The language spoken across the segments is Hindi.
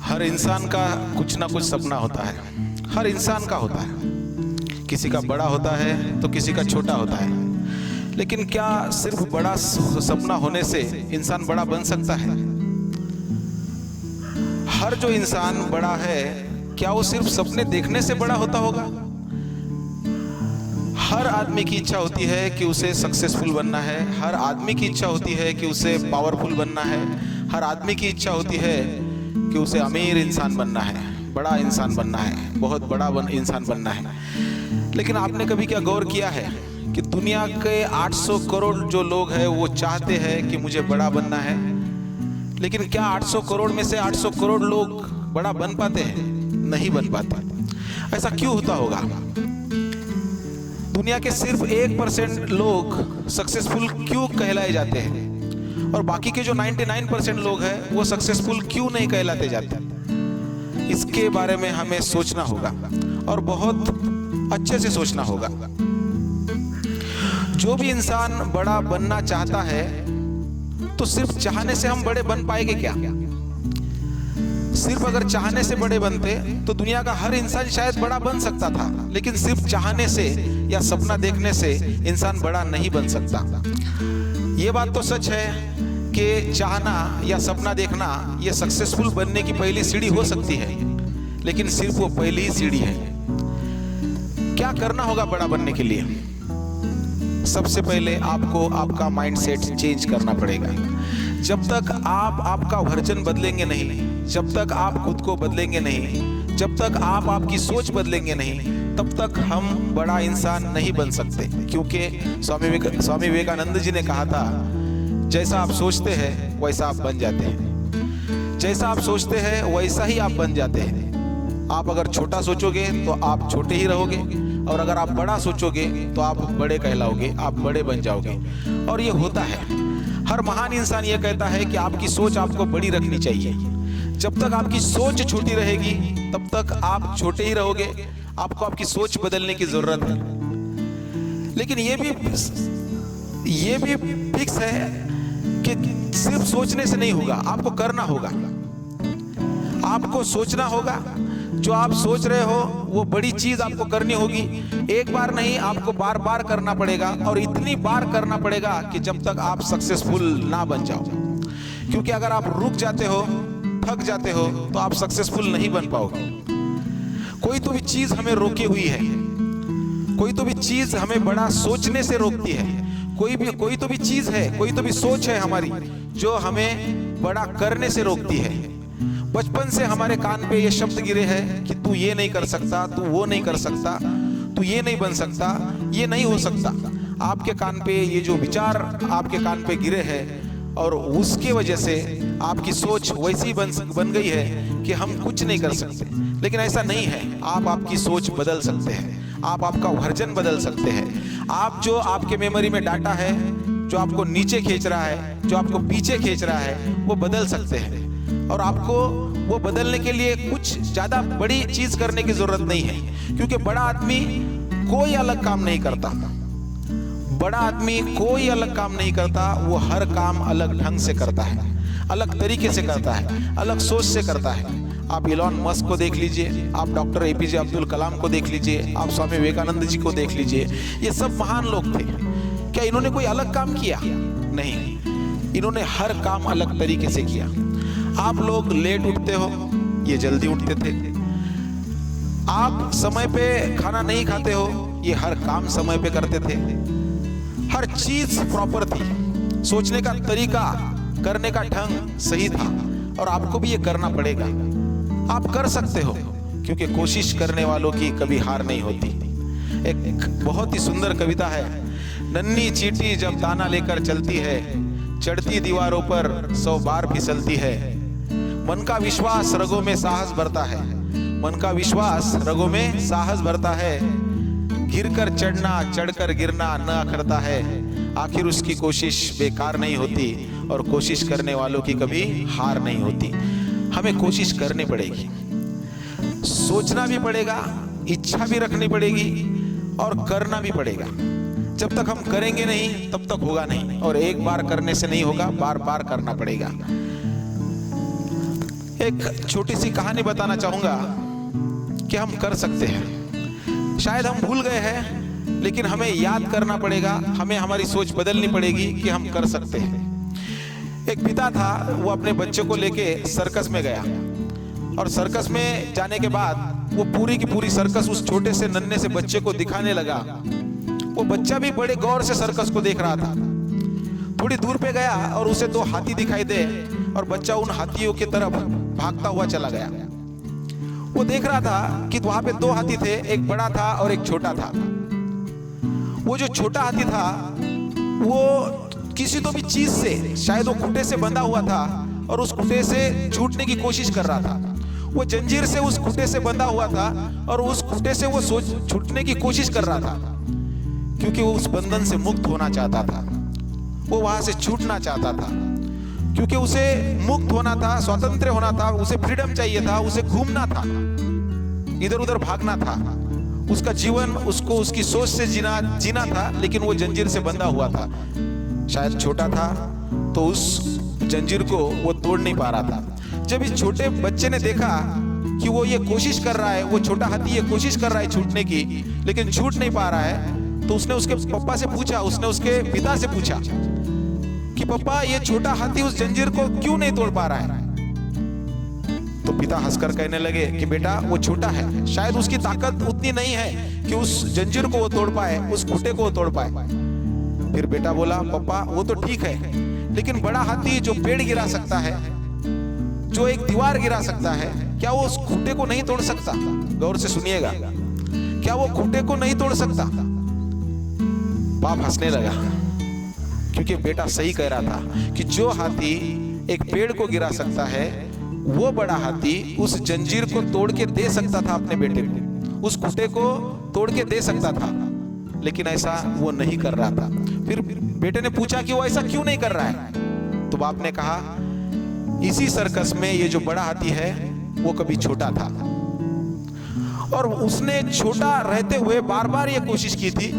हर इंसान का कुछ ना कुछ सपना होता है, हर इंसान का होता है। किसी का बड़ा होता है तो किसी का छोटा होता है। लेकिन क्या सिर्फ बड़ा सपना होने से इंसान बड़ा बन सकता है? हर जो इंसान बड़ा है, क्या वो सिर्फ सपने देखने से बड़ा होता होगा? हर आदमी की इच्छा होती है कि उसे सक्सेसफुल बनना है, हर आदमी की इच्छा होती है कि उसे पावरफुल बनना है, हर आदमी की इच्छा होती है कि उसे अमीर इंसान बनना है, बड़ा इंसान बनना है, बहुत बड़ा इंसान बनना है। लेकिन आपने कभी क्या गौर किया है कि दुनिया के 800 करोड़ जो लोग हैं वो चाहते हैं कि मुझे बड़ा बनना है, लेकिन क्या 800 करोड़ में से 800 करोड़ लोग बड़ा बन पाते हैं? नहीं बन पाते। ऐसा क्यों होता होगा? दुनिया के सिर्फ 1% लोग सक्सेसफुल क्यों कहलाए जाते हैं और बाकी के जो 99% लोग हैं वो सक्सेसफुल क्यों नहीं कहलाते जाते? इसके बारे में हमें सोचना होगा और बहुत अच्छे से सोचना होगा। जो भी इंसान बड़ा बनना चाहता है तो सिर्फ चाहने से हम बड़े बन पाएंगे क्या? सिर्फ अगर चाहने से बड़े बनते तो दुनिया का हर इंसान शायद बड़ा बन सकता था, लेकिन सिर्फ चाहने से या सपना देखने से इंसान बड़ा नहीं बन सकता। ये बात तो सच है कि चाहना या सपना देखना ये सक्सेसफुल बनने की पहली सीढ़ी हो सकती है, लेकिन सिर्फ वो पहली ही सीढ़ी है। क्या करना होगा बड़ा बनने के लिए? सबसे पहले आपको आपका माइंडसेट चेंज करना पड़ेगा। जब तक आप आपका वर्जन बदलेंगे नहीं, जब तक आप खुद को बदलेंगे नहीं, जब तक आप आपकी सोच बदलेंगे नहीं, तब तक हम बड़ा इंसान नहीं बन सकते। क्योंकि स्वामी विवेकानंद जी ने कहा था, जैसा आप सोचते हैं वैसा आप बन जाते हैं, जैसा आप सोचते हैं वैसा ही आप बन जाते हैं। आप अगर छोटा सोचोगे तो आप छोटे ही रहोगे, और अगर आप बड़ा सोचोगे तो आप बड़े कहलाओगे, आप बड़े बन जाओगे। और ये होता है। हर महान इंसान ये कहता है कि आपकी सोच आपको बड़ी रखनी चाहिए। जब तक आपकी सोच छोटी रहेगी तब तक आप छोटे ही रहोगे। आपको आपकी सोच बदलने की जरूरत है। लेकिन ये भी फिक्स है कि सिर्फ सोचने से नहीं होगा, आपको करना होगा। आपको सोचना होगा, जो आप सोच रहे हो वो बड़ी चीज आपको करनी होगी। एक बार नहीं, आपको बार बार करना पड़ेगा, और इतनी बार करना पड़ेगा कि जब तक आप सक्सेसफुल ना बन जाओ। क्योंकि अगर आप रुक जाते हो, थक जाते हो, तो आप सक्सेसफुल नहीं बन पाओगे। कोई तो भी चीज हमें रोकी हुई है, कोई तो भी चीज हमें बड़ा सोचने से रोकती है। कोई तो भी चीज है, कोई तो भी सोच है हमारी जो हमें बड़ा करने से रोकती है। बचपन से हमारे कान पे ये शब्द गिरे हैं कि तू ये नहीं कर सकता, तू वो नहीं कर सकता, तू ये नहीं बन सकता, ये नहीं हो सकता। आपके कान पे ये जो विचार आपके कान पे गिरे हैं, और उसके वजह से आपकी सोच वैसी बन गई है कि हम कुछ नहीं कर सकते। लेकिन ऐसा नहीं है। आप आपकी सोच बदल सकते हैं, आप आपका वर्जन बदल सकते हैं। आप जो आपके मेमोरी में डाटा है, जो आपको नीचे खींच रहा है, जो आपको पीछे खींच रहा है, वो बदल सकते हैं। और आपको वो बदलने के लिए कुछ ज्यादा बड़ी चीज करने की जरूरत नहीं है। क्योंकि बड़ा आदमी कोई अलग काम नहीं करता, बड़ा आदमी कोई अलग काम नहीं करता। वो हर काम अलग ढंग से करता है, अलग तरीके से करता है, अलग सोच से करता है। आप इलॉन मस्क को देख लीजिए, आप डॉक्टर एपीजे अब्दुल कलाम को देख लीजिए, आप स्वामी विवेकानंद जी को देख लीजिए। ये सब महान लोग थे। क्या इन्होंने कोई अलग काम किया? नहीं, इन्होंने हर काम अलग तरीके से किया। आप लोग लेट उठते हो, ये जल्दी उठते थे। आप समय पे खाना नहीं खाते हो, ये हर काम समय पे करते थे। हर चीज प्रॉपर थी, सोचने का तरीका, करने का ढंग सही था। और आपको भी ये करना पड़ेगा। आप कर सकते हो, क्योंकि कोशिश करने वालों की कभी हार नहीं होती। एक बहुत ही सुंदर कविता है, नन्ही चींटी जब दाना लेकर चलती है, चढ़ती दीवारों पर 100 बार फिसलती है। मन का विश्वास रगों में साहस भरता है, मन का विश्वास रगों में साहस भरता है। गिरकर चढ़ना, चढ़कर गिरना न अखरता है। आखिर उसकी कोशिश बेकार नहीं होती, और कोशिश करने वालों की कभी हार नहीं होती। हमें कोशिश करनी पड़ेगी, सोचना भी पड़ेगा, इच्छा भी रखनी पड़ेगी, और करना भी पड़ेगा। जब तक हम करेंगे नहीं तब तक होगा नहीं, और एक बार करने से नहीं होगा, बार बार करना पड़ेगा। एक छोटी सी कहानी बताना चाहूंगा कि हम कर सकते हैं। शायद हम भूल गए हैं, लेकिन हमें याद करना पड़ेगा, हमें हमारी सोच बदलनी पड़ेगी कि हम कर सकते हैं। एक पिता था, वो अपने बच्चे को लेके सर्कस में गया, और सर्कस में जाने के बाद वो पूरी की पूरी सर्कस उस छोटे से नन्हे से बच्चे को दिखाने लगा। वो बच्चा भी बड़े गौर से सर्कस को देख रहा था। थोड़ी दूर पे गया और उसे 2 हाथी दिखाई दे, और बच्चा उन हाथियों की तरफ भागता हुआ चला गया। वो देख रहा था कि वहां पे 2 हाथी थे, एक बड़ा था और एक छोटा था। वो जो छोटा हाथी था वो किसी तो भी चीज से, शायद वो खूंटे से बंधा हुआ था और उस खूंटे से छूटने की कोशिश कर रहा था। वो जंजीर से उस खूंटे से बंधा हुआ था और उस खूंटे से वो छूटने की कोशिश कर रहा था, क्योंकि वो उस बंधन से मुक्त होना चाहता था। वो वहां से छूटना चाहता था, क्योंकि उसे मुक्त होना था, स्वतंत्र होना था, उसे फ्रीडम चाहिए था, उसे घूमना था, इधर उधर भागना था। उसका जीवन उसको उसकी सोच से जीना था, लेकिन वो जंजीर से बंधा हुआ था। शायद छोटा था तो उस जंजीर को वो तोड़ नहीं पा रहा था। जब इस छोटे बच्चे ने देखा कि वो ये कोशिश कर रहा है, वो छोटा हाथी ये कोशिश कर रहा है छूटने की, लेकिन छूट नहीं पा रहा है, तो उसने उसके पापा से पूछा, उसने उसके पिता से पूछा कि पापा, ये छोटा हाथी उस जंजीर को क्यों नहीं तोड़ पा रहा है? तो पिता हंसकर कहने लगे कि बेटा, वो छोटा है, शायद उसकी ताकत उतनी नहीं है कि उस जंजीर को वो तोड़ पाए, उस खूंटे को वो तोड़ पाए। फिर बेटा बोला, पापा वो तो ठीक है, लेकिन बड़ा हाथी जो पेड़ गिरा सकता है, जो एक दीवार गिरा सकता है, क्या वो उस खूंटे को नहीं तोड़ सकता? गौर से सुनिएगा, क्या वो खूंटे को नहीं तोड़ सकता? बाप हंसने लगा, क्योंकि बेटा सही कह रहा था कि जो हाथी एक पेड़ को गिरा सकता है, वो बड़ा हाथी उस जंजीर को तोड़ के दे सकता था अपने बेटे को, उस खूंटे को तोड़ के दे सकता था, लेकिन ऐसा वो नहीं कर रहा था। फिर बेटे ने पूछा कि वो ऐसा क्यों नहीं कर रहा है? तो बाप ने कहा, इसी सर्कस में ये जो बड़ा हाथी है वो कभी छोटा था, और उसने छोटा रहते हुए बार बार ये कोशिश की थी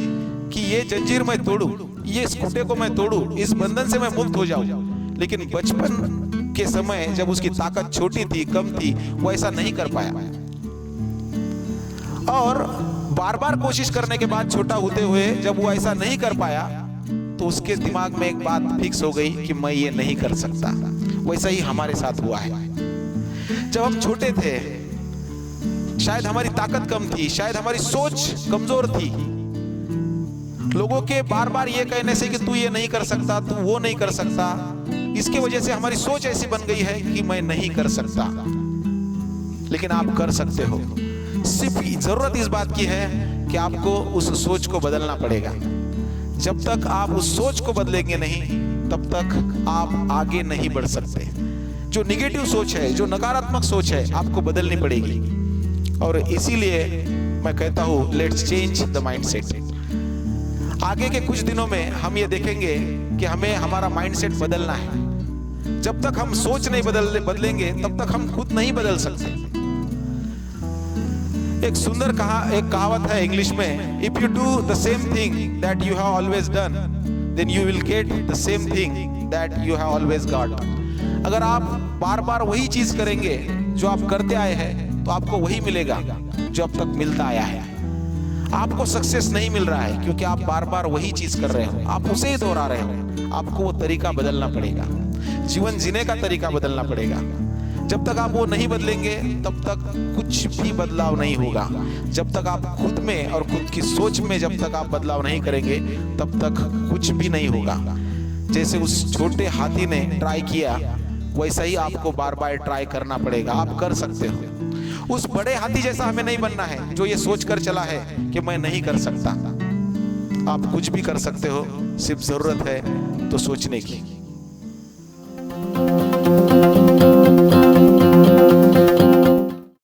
कि ये जंजीर मैं तोड़ूं, ये इस खूंटे को मैं तोड़ूं, इस बंधन से मैं मुक्त हो जाऊं। लेकिन बचपन के समय जब उसकी ताकत छोटी थी, कम थी, वो ऐसा नहीं कर पाया, और बार बार कोशिश करने के बाद छोटा होते हुए जब वो ऐसा नहीं कर पाया, तो उसके दिमाग में एक बात फिक्स हो गई कि मैं ये नहीं कर सकता। वैसा ही हमारे साथ हुआ है। जब हम छोटे थे, शायद हमारी ताकत कम थी, शायद हमारी सोच कमजोर थी, लोगों के बार बार ये कहने से कि तू ये नहीं कर सकता, तू वो नहीं कर सकता, इसके वजह से हमारी सोच ऐसी बन गई है कि मैं नहीं कर सकता। लेकिन आप कर सकते हो। सिर्फ जरूरत इस बात की है कि आपको उस सोच को बदलना पड़ेगा। जब तक आप उस सोच को बदलेंगे नहीं, तब तक आप आगे नहीं बढ़ सकते। जो निगेटिव सोच है, जो नकारात्मक सोच है, आपको बदलनी पड़ेगी। और इसीलिए मैं कहता हूं, लेट्स चेंज द माइंडसेट। आगे के कुछ दिनों में हम ये देखेंगे कि हमें हमारा माइंडसेट बदलना है। जब तक हम सोच नहीं बदलेंगे, तब तक हम खुद नहीं बदल सकते। एक सुंदर एक कहावत है इंग्लिश में, if you do the same thing that you have always done, then you will get the same thing that you have always got. अगर आप बार बार वही चीज करेंगे जो आप करते आए हैं, तो आपको वही मिलेगा जो अब तक मिलता आया है। आपको सक्सेस नहीं मिल रहा है क्योंकि आप बार बार वही चीज कर रहे हो, आप उसे ही दोहरा रहे हो। आपको वो तरीका बदलना पड़ेगा, जीवन जीने का तरीका बदलना पड़ेगा। जब तक आप वो नहीं बदलेंगे, तब तक कुछ भी बदलाव नहीं होगा। जब तक आप खुद में और खुद की सोच में जब तक आप बदलाव नहीं करेंगे, तब तक कुछ भी नहीं होगा। जैसे उस छोटे हाथी ने ट्राई किया, वैसा ही आपको बार बार ट्राई करना पड़ेगा। आप कर सकते हो। उस बड़े हाथी जैसा हमें नहीं बनना है जो ये सोच कर चला है कि मैं नहीं कर सकता। आप कुछ भी कर सकते हो, सिर्फ जरूरत है तो सोचने की।